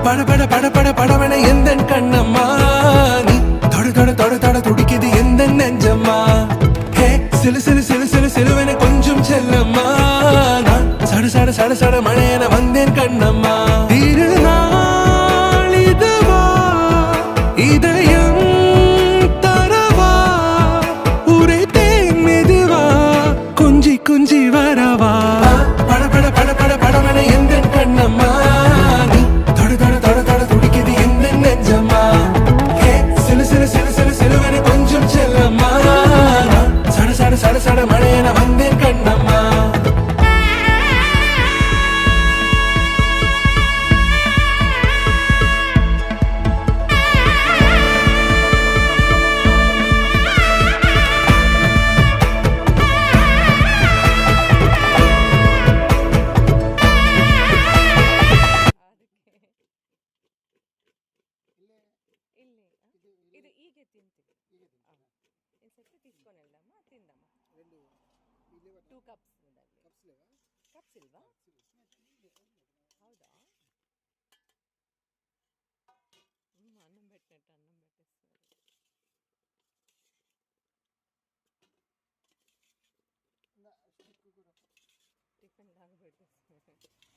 பட பட பட பட படவன எந்த கண்ணம்மா நீ தொட தொட தொட தொட துடிக்குது எந்த நெஞ்சம்மா ஹே சிலு சிலு சிலு சிலு சிலுவன கொஞ்சம் செல்லம்மா நான் சட சட சட சட மழையன வந்தேன் கண்ணம்மா திருநாள் இதுவா இதயம் தரவா உரைத்தேன் மெதுவா குஞ்சி குஞ்சி வரவா பட பட பட பட படவன எந்த கண்ணம்மா நீ தொட தொட தொட தொட துடிக்குது எந்த நெஞ்சம்மா ஹே சிலு சிலு சிலு சிலு சிலுவன கொஞ்சம் செல்லம்மா நான் சட சட சட சட மழையன வந்தேன் கண்ணம்மா ఇది ఈగే తింటుంది ఇన్సెక్ట్ తీసుకొని వెళ్దామా తిందామా 2 కప్స్ ఉండాలి కప్స్ ఇల్వా ಹೌದಾ అన్నం పెట్టినట్టు అన్నం పెట్టేస్తారు టిఫిన్ లాగా పెట్టేస్తారు